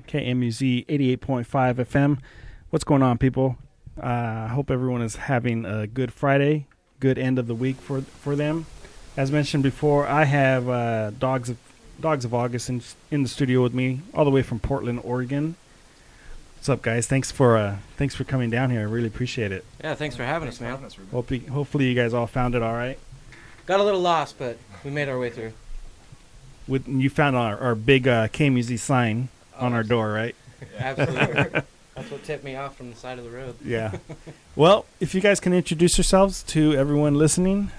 KMUZ 88.5 FM. What's going on, people? I hope everyone is having a good Friday, good end of the week for them. As mentioned before, I have Dogs of August in the studio with me, all the way from Portland, Oregon. What's up, guys? Thanks for coming down here. I really appreciate it. Yeah, thanks for having us, man. Hopefully you guys all found it all right. Got a little lost, but we made our way through. You found our big KMUZ sign on our door, right? Absolutely. That's what tipped me off from the side of the road. Yeah. Well, if you guys can introduce yourselves to everyone listening,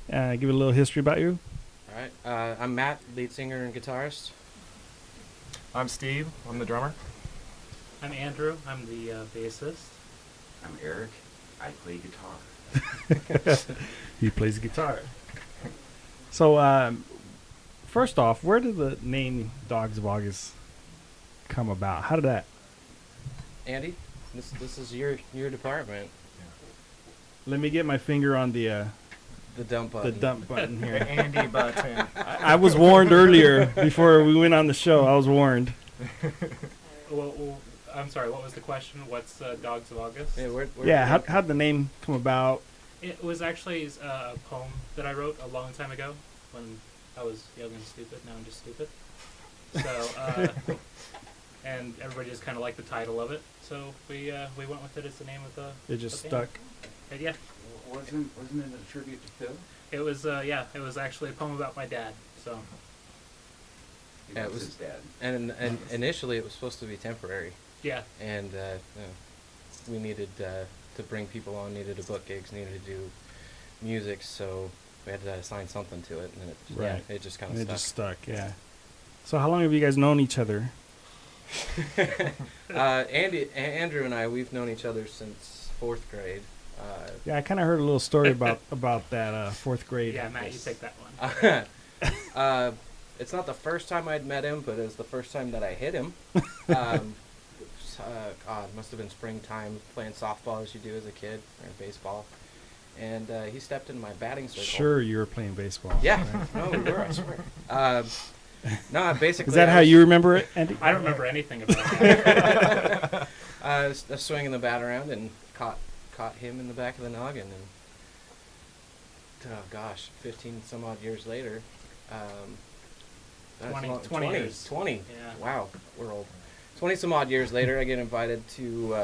give a little history about you. All right. I'm Matt, lead singer and guitarist. I'm Steve. I'm the drummer. I'm Andrew. I'm the bassist. I'm Eric. I play guitar. He plays guitar. So, first off, where did the name Dogs of August come about? How did that? Andy, this is your department. Let me get my finger on the dump button. The dump button here. The Andy button. I was warned earlier before we went on the show. I was warned. Well, I'm sorry. What was the question? What's Dogs of August? Yeah, how'd the name come about? It was actually a poem that I wrote a long time ago when I was young and stupid. Now I'm just stupid. So, and everybody just kind of liked the title of it, so we went with it as the name of the. It just the stuck. And yeah. Wasn't it a tribute to Phil? It was it was actually a poem about my dad. So. Yeah, it was his dad. And initially it was supposed to be temporary. Yeah. And we needed to bring people on, needed to book gigs, needed to do music, so we had to assign something to it, and it just kind of stuck. It just stuck, yeah. So how long have you guys known each other? Andrew and I, we've known each other since 4th grade. Yeah, I kind of heard a little story about that 4th grade. Yeah, Matt, you take that one. It's not the first time I'd met him, but it was the first time that I hit him. God, it must have been springtime, playing softball as you do as a kid, or baseball. And he stepped in my batting circle. Sure, you were playing baseball. Yeah, right? no, we were, I swear. No, basically. Is that how you remember it, Andy? I don't remember anything about it. I was swinging the bat around and caught him in the back of the noggin, and 15 some odd years later. 20 years. 20. Yeah. Wow, we're old. 20 some odd years later, I get invited to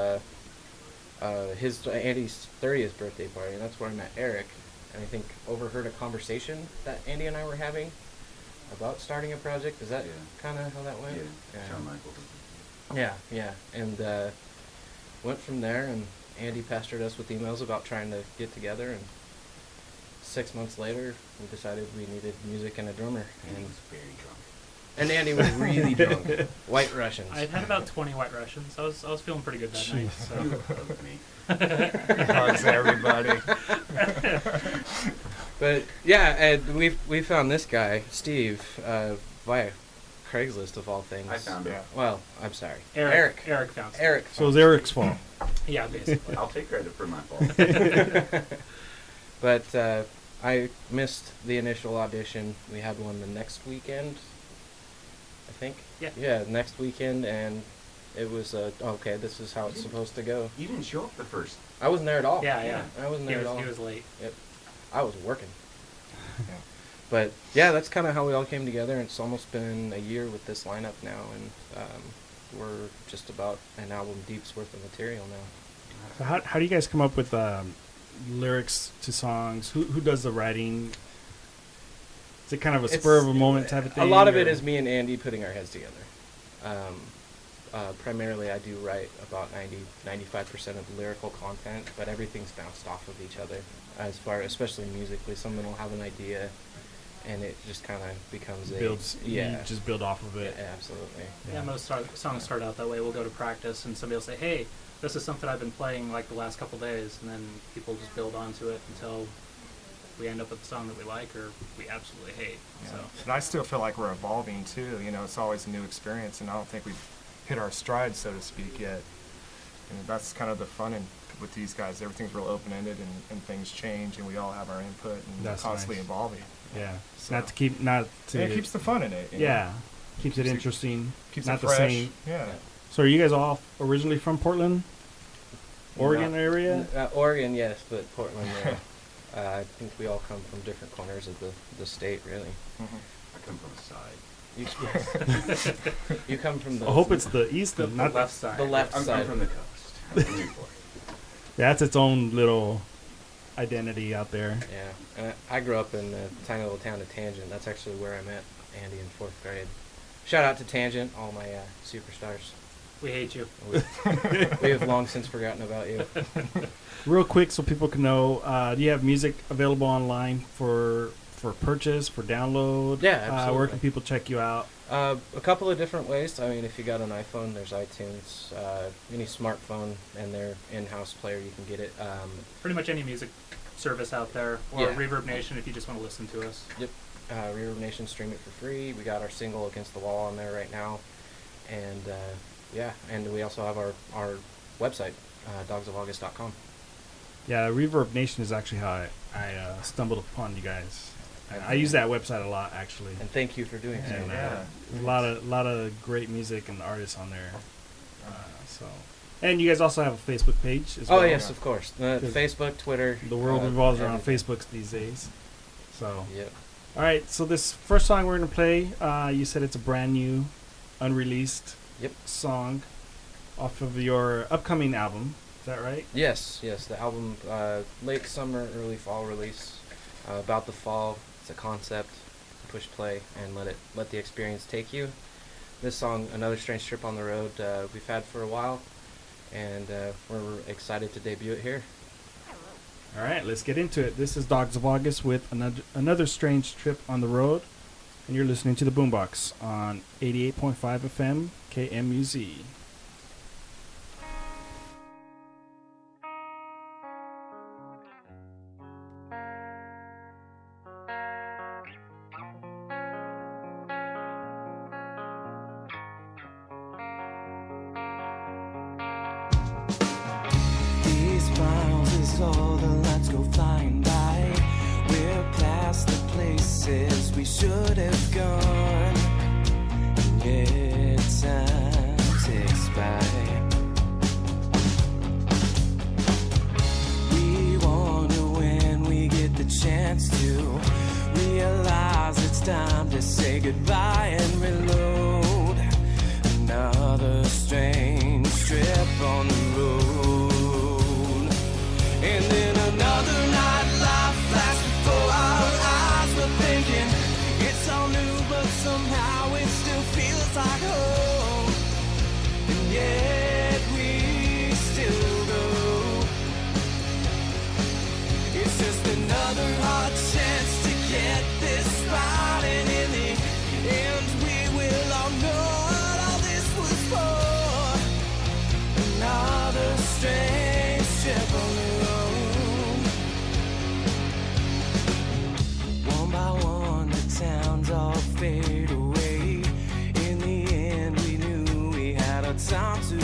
Andy's 30th birthday party, and that's where I met Eric. And I think overheard a conversation that Andy and I were having about starting a project. Is that kind of how that went? Yeah. Yeah. And went from there, and Andy pestered us with emails about trying to get together, and 6 months later, we decided we needed music and a drummer. And he was very drunk. And Andy was really drunk. White Russians. I had about 20 White Russians. I was feeling pretty good that night. So. You hugged me. Hugs everybody. But yeah, and we found this guy, Steve, via Craigslist of all things. I found him. Well, I'm sorry. Eric found Steve. Eric. So it was Eric's fault. Yeah, basically. I'll take credit for my fault. But I missed the initial audition. We had one the next weekend, I think. Yeah. Yeah, next weekend, and it was okay. This is how it's supposed to go. You didn't show up the first. I wasn't there at all. Yeah. I wasn't there at all. He was late. Yep. I was working. Yeah. But yeah, that's kind of how we all came together, and it's almost been a year with this lineup now, and we're just about an album deep's worth of material now. So how do you guys come up with lyrics to songs? Who does the writing? Is it kind of a spur of a moment type of thing? A lot of it is me and Andy putting our heads together. Primarily, I do write about 95% of the lyrical content, but everything's bounced off of each other. As far, especially musically, someone will have an idea, and it just kind of becomes you just build off of it. Yeah, absolutely. Yeah, most songs start out that way. We'll go to practice, and somebody will say, "Hey, this is something I've been playing like the last couple days," and then people just build onto it until we end up with a song that we like or we absolutely hate. Yeah. So. And I still feel like we're evolving too. You know, it's always a new experience, and I don't think we've hit our stride, so to speak, yet. And that's kind of the fun with these guys. Everything's real open-ended, and things change, and we all have our input, and That's constantly nice. evolving. Yeah. So It keeps the fun in it. You Yeah. know? Keeps it interesting. Keeps Not it the fresh. same. Yeah. So are you guys all originally from Portland, Oregon area? Oregon, yes, but Portland. I think we all come from different corners of the state, really. Mhm. I come from a side. You come from the. I hope it's the east, The not left side. the left I'm side. from the coast. I'm from Newport. That's its own little identity out there. Yeah, and I grew up in the tiny little town of Tangent. That's actually where I met Andy in 4th grade. Shout out to Tangent, all my superstars. We hate you. We have long since forgotten about you. Real quick, so people can know, do you have music available online for purchase, for download? Yeah, Where absolutely. can people check you out? A couple of different ways. I mean, if you got an iPhone, there's iTunes. Any smartphone and their in-house player, you can get it. Pretty much any music service out there, or Yeah. Reverb Nation if you just want to listen to us. Yep. Reverb Nation, stream it for free. We got our single Against the Wall on there right now. And yeah, and we also have our website, dogsofaugust.com. Yeah, Reverb Nation is actually how I stumbled upon you guys. I use that website a lot, actually. And thank you for doing so. And, Yeah. there's a lot of great music and artists on there. So, and you guys also have a Facebook page as Oh, well. yes, of course. Facebook, Twitter. The world revolves around everything. Facebook these days. So, Yep. all right. So this first song we're gonna play, you said it's a brand new, unreleased Yep. song off of your upcoming album. Is that right? Yes. The album, late summer, early fall release. About the fall. It's a concept. Push play and let the experience take you. This song, Another Strange Trip on the Road, we've had for a while, and we're excited to debut it here. All right. Let's get into it. This is Dogs of August with another strange trip on the road, and you're listening to the Boombox on 88.5 FM KMUZ. These miles is all the lights go flying by. We're past the places we should have gone. Yeah, time ticks by. We wonder when we get the chance to realize it's time to say goodbye and reload. Another strange trip on the road. And then another night life flashed before our eyes. We're thinking it's all new, but somehow it still feels like home. And yet we still go. It's just another hard chance to get this right. And in the end we will all know what all this was for. Another strange trip on the road. One by one the towns all fade away. In the end we knew we had a time to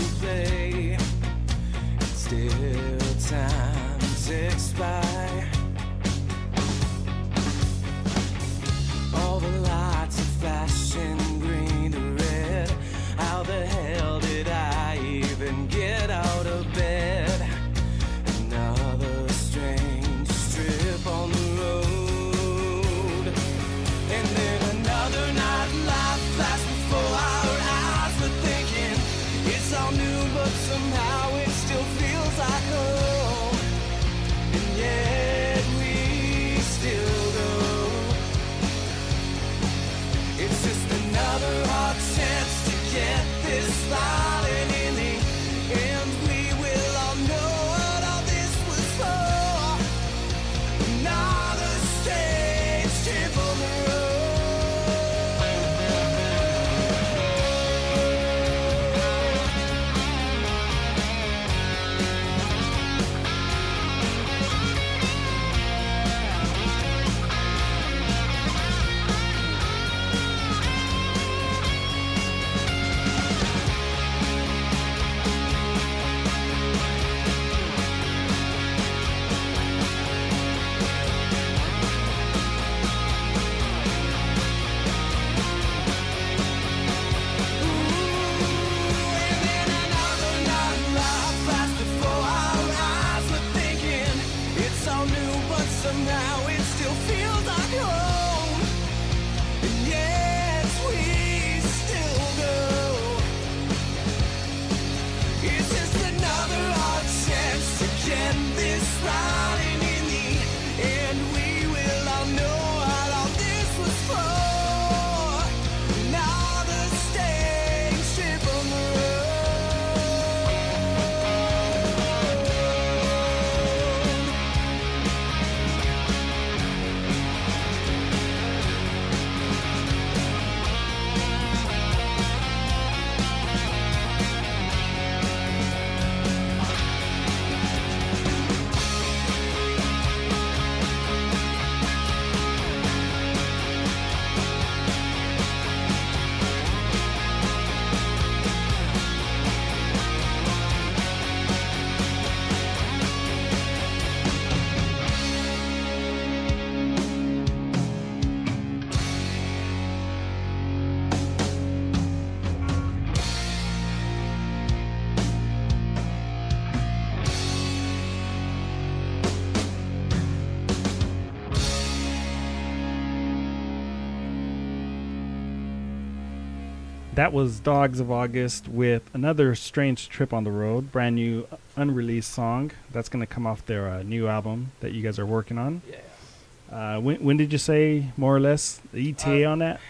That was Dogs of August with Another Strange Trip on the Road, brand new unreleased song. That's going to come off their new album that you guys are working on. Yeah. When did you say, more or less, the ETA on that?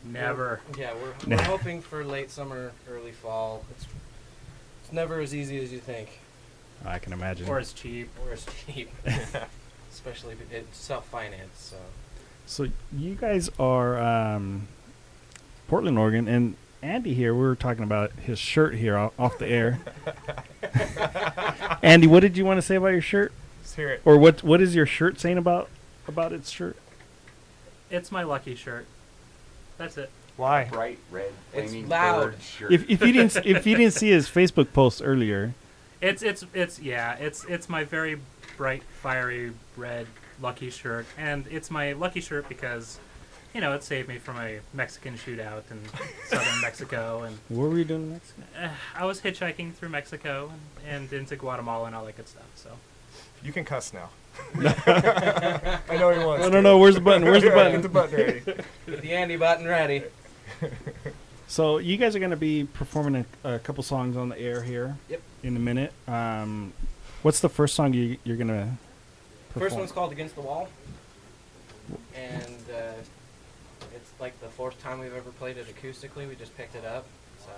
Never. Yeah, we're hoping for late summer, early fall. It's never as easy as you think. I can imagine. Or it's cheap. Or as cheap. Especially if it's self-financed, so. So you guys are Portland, Oregon, and Andy here, we were talking about his shirt here off the air. Andy, what did you want to say about your shirt? Let's hear it. Or what is your shirt saying about its shirt? It's my lucky shirt. That's it. Why? Bright red It's flaming loud. bird shirt. If you didn't see his Facebook post earlier, It's my very bright, fiery red lucky shirt, and it's my lucky shirt because, it saved me from a Mexican shootout in southern Mexico, and what were you doing in Mexico? I was hitchhiking through Mexico and into Guatemala and all that good stuff. So You can cuss now. I know he wants No. Where's the button? Where's the Get the button? button ready. Get the Andy button ready. So you guys are going to be performing a couple songs on the air here. Yep. In a minute. What's the first song you're going to perform? First one's called Against the Wall. And it's like the fourth time we've ever played it acoustically. We just picked it up. So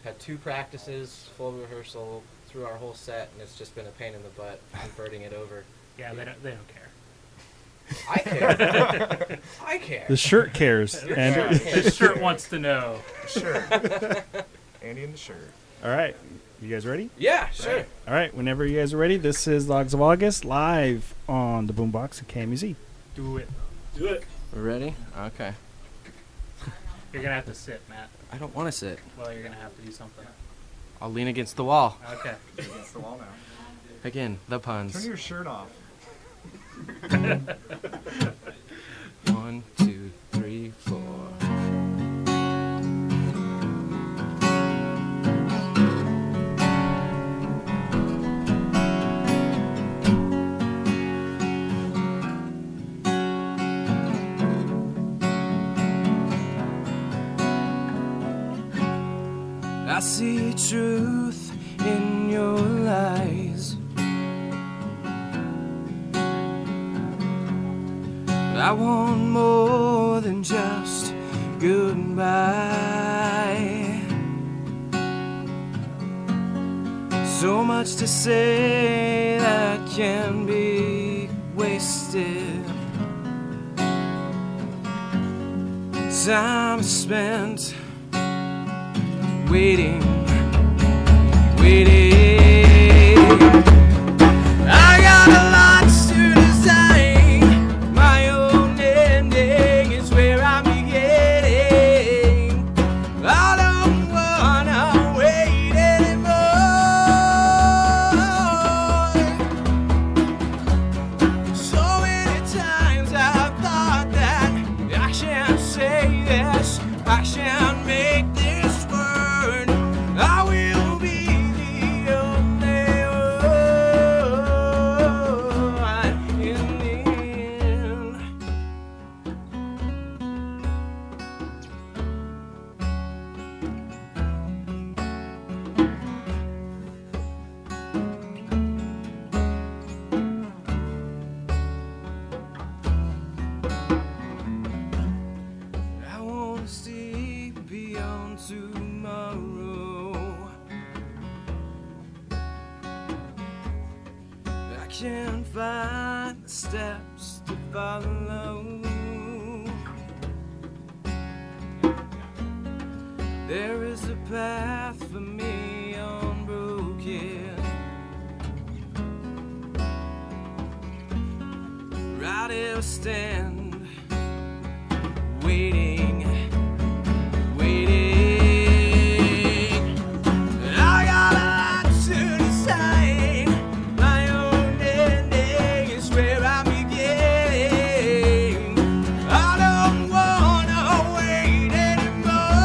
had 2 practices, full rehearsal through our whole set, and it's just been a pain in the butt converting it over. yeah, they don't care. I care. I care. The shirt cares. Andy. The shirt wants to know. Shirt. Andy in the shirt. All right. You guys ready? Yeah, sure. All right. Whenever you guys are ready, this is Dogs of August live on the Boombox at KMUZ. Do it. Do it. We're ready? Okay. You're gonna have to sit, Matt. I don't want to sit. Well, you're gonna have to do something. I'll lean against the wall. Okay. Against the wall now. Again, the puns. Turn your shirt off. 1, 2, 3, 4. I see truth in your lies. I want more than just goodbye. So much to say that can be wasted. Time spent waiting. I got a lot to design. My own ending is where I'm beginning. I don't wanna wait anymore. So many times I've thought that I can't say this, I can't make this word. I will be the only one in the end. I wanna see beyond tomorrow. I can't find the steps to follow. There is a path for me unbroken. Right here I stand, waiting. I got a lot to decide. My own ending is where I'm beginning. I don't wanna wait anymore.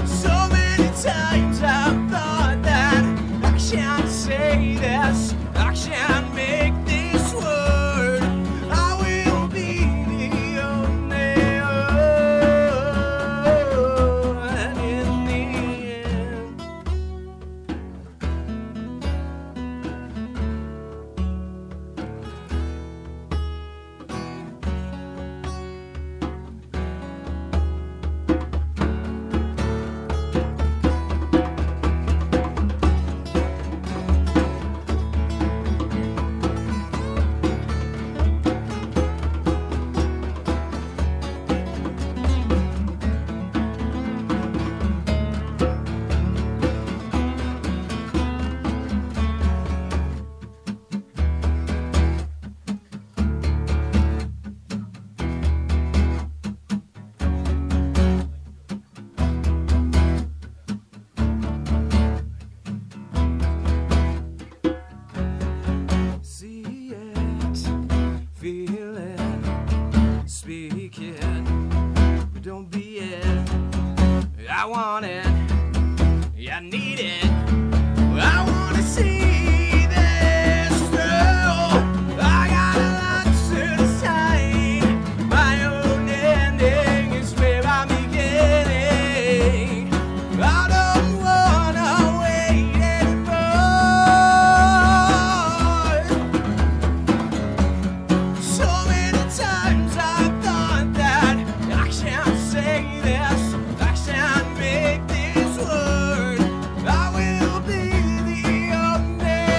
So many times I've thought that I can't say this, I can't speak it, but don't be it. I want it, I need it. I want to see this through. I got a lot to decide. My own ending is where I'm beginning. I don't wanna wait anymore. So many times I thought that I can't say this, I can't make this word. I will be the only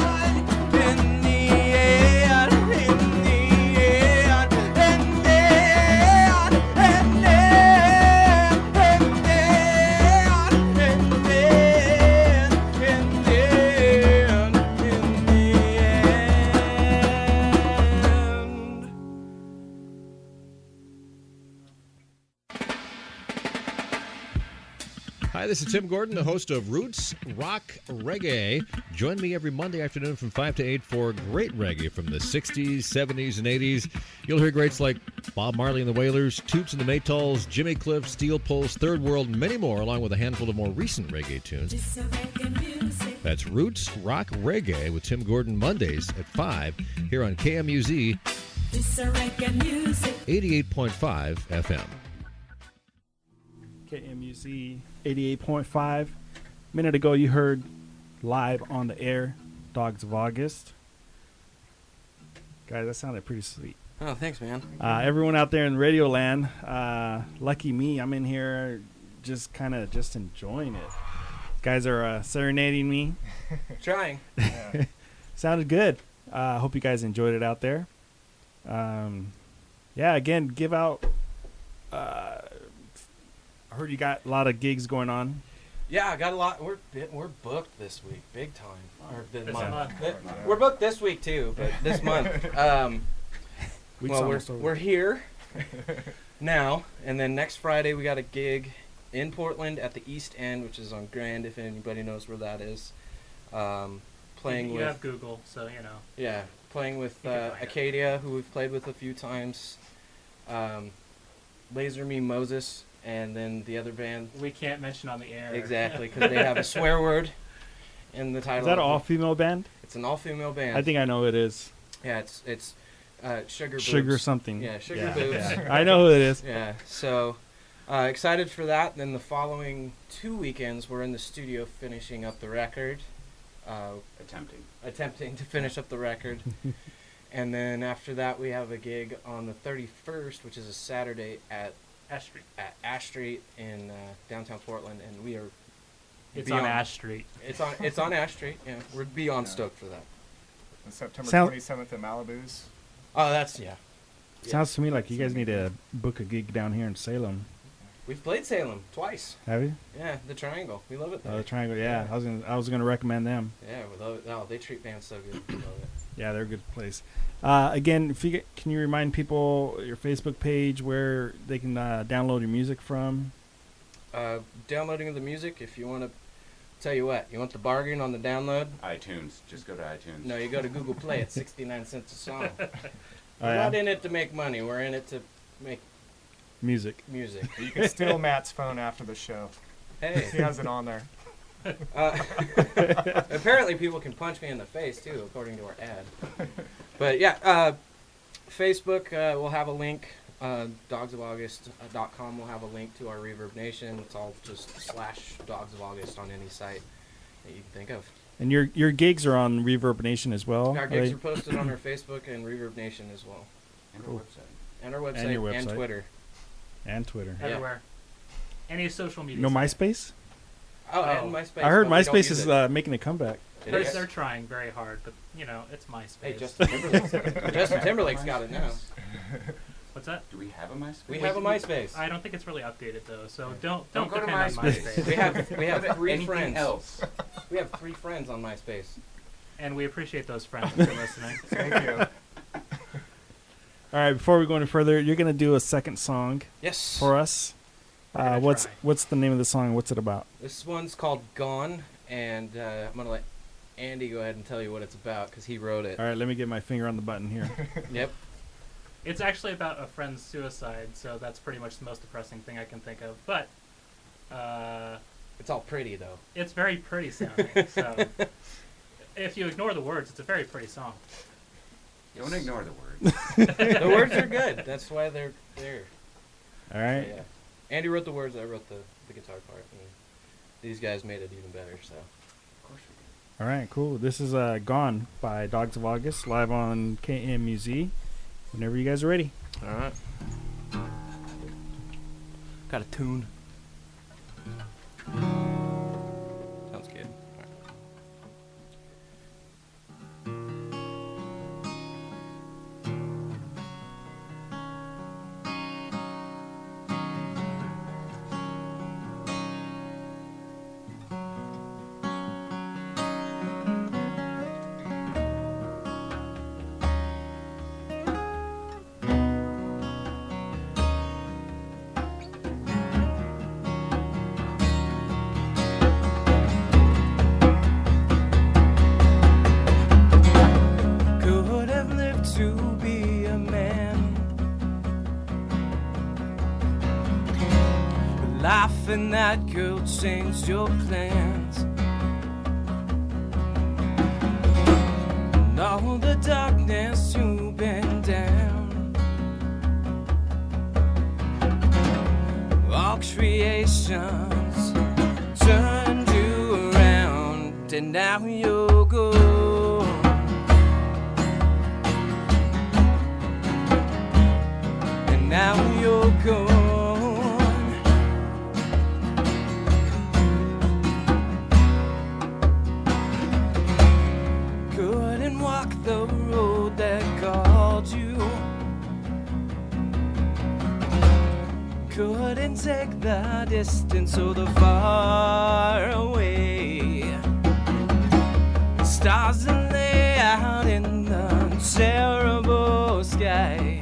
one. In the end, in the end, in the end, in the end, in the end, in the end, in the end, in the end. Hi, this is Tim Gordon, the host of Roots Rock Reggae. Join me every Monday afternoon from 5 to 8 for great reggae from the 60s, 70s, and 80s. You'll hear greats like Bob Marley and the Wailers, Toots and the Maytals, Jimmy Cliff, Steel Pulse, Third World, and many more, along with a handful of more recent reggae tunes. That's Roots Rock Reggae with Tim Gordon Mondays at 5 here on KMUZ 88.5 FM. KMUZ 88.5. A minute ago, you heard live on the air, Dogs of August. Guys, that sounded pretty sweet. Oh, thanks, man. Everyone out there in radio land, lucky me, I'm in here just enjoying it. Guys are serenading me. Trying. Sounded good. Hope you guys enjoyed it out there. Again, give out. I heard you got a lot of gigs going on. Yeah, I got a lot. We're booked this week, big time. Or this This month. month. We're booked this week too, but this month. We're here now, and then next Friday we got a gig in Portland at the East End, which is on Grand, if anybody knows where that is. Playing You with have Google, so you know. yeah, playing with You can find it. Acadia, who we've played with a few times. Laser Me Moses, and then the other band. We can't mention on the air. Exactly, because they have a swear word in the title. Is that an of it. all-female band? It's an all-female band. I think I know who it is. Yeah, it's Sugar Boobs. Sugar something. Yeah, Sugar Boobs. Yeah. I know who it is. Yeah, so excited for that. Then the following 2 weekends, we're in the studio finishing up the record. Attempting to finish up the record. And then after that, we have a gig on the 31st, which is a Saturday at Ash Street in downtown Portland, and we are. It's on Ash Street. It's on Ash Street. Yeah, we're beyond stoked for that. And September Sound- 27th at Malibu's. Oh, that's yeah. Sounds to me like you guys need to book a gig down here in Salem. We've played Salem twice. Have you? Yeah, the Triangle. We love it there. The Triangle. Yeah, I was gonna recommend them. Yeah, we love it. Oh, they treat bands so good. We love it. Yeah, they're a good place. Again, can you remind people your Facebook page where they can download your music from? Downloading of the music, if you want to. Tell you what, you want the bargain on the download? iTunes. Just go to iTunes. No, you go to Google Play at 69 cents a song. Oh, We're yeah? not in it to make money. We're in it to make Music. music. You can steal Matt's phone after the show. He Hey, has it on there. apparently people can punch me in the face too, according to our ad. But yeah, Facebook will have a link. DogsofAugust.com will have a link to our Reverb Nation. It's all just / Dogs of August on any site that you can think of. And your gigs are on Reverb Nation as well. Our are gigs they? are posted on our Facebook and Reverb Nation as well, And Cool. our website. and our website And your and website. Twitter. And Twitter. Yeah. Everywhere. Any social media. No site. MySpace? Oh, Oh. and MySpace. I heard but we don't MySpace use is it. making a comeback. It They're, is. they're trying very hard, but it's MySpace. Hey, Justin Timberlake's got it now. What's that? Do we have a MySpace? We have a MySpace. I don't think it's really updated though, so don't Don't go to depend on MySpace. MySpace. We have three Anything friends. else? We have 3 friends on MySpace. And we appreciate those friends if you're listening. Thank you. All right, before we go any further, you're going to do a second song Yes. for us. We're gonna What's try. what's the name of the song? What's it about? This one's called Gone, and I'm going to let Andy go ahead and tell you what it's about because he wrote it. All right, let me get my finger on the button here. Yep. It's actually about a friend's suicide, so that's pretty much the most depressing thing I can think of. But It's all pretty though. it's very pretty sounding. So if you ignore the words, it's a very pretty song. Don't ignore the words. The words are good. That's why they're there. All right. Yeah. Andy wrote the words. I wrote the guitar part. And these guys made it even better. So. Of course we All right, cool. This is Gone by Dogs of August, live on KMUZ. Whenever you guys are ready. All right. Got a tune. Sounds good. All right. Could have lived to be a man. But life and that girl changed your plans. And all the darkness you've been down. All creations turned you around, and now you're gone. And now you're gone. Couldn't walk the road that called you. Couldn't take the distance so the far away. Stars that lay out in the terrible sky.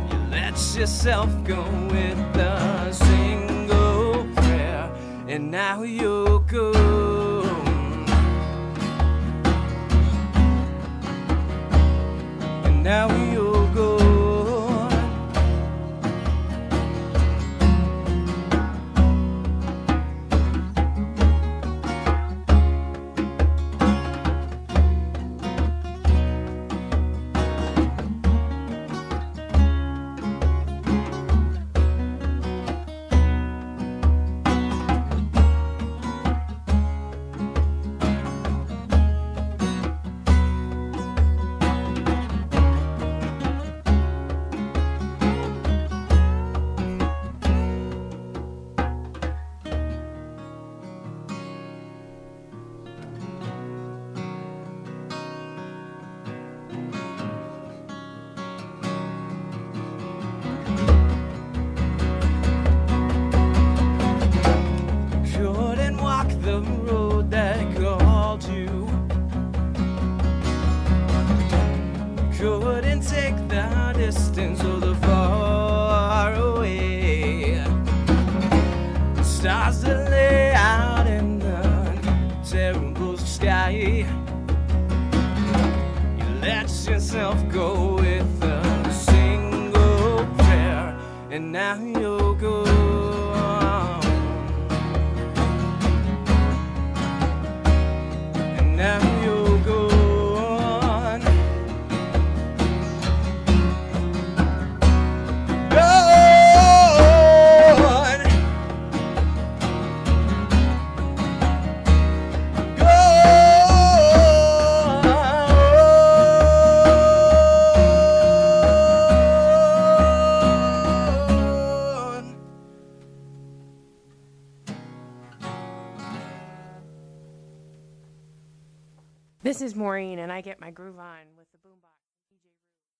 You let yourself go with a single prayer, and now you're gone. And now you're gone. Couldn't walk the road that called you. Couldn't take the distance or the far away. Stars that lay out in the terrible sky. You let yourself go with a single prayer, and now you're gone. And now you're gone. Gone. Gone. This is Maureen, and I get my groove on with the boombox. DJ Ruben.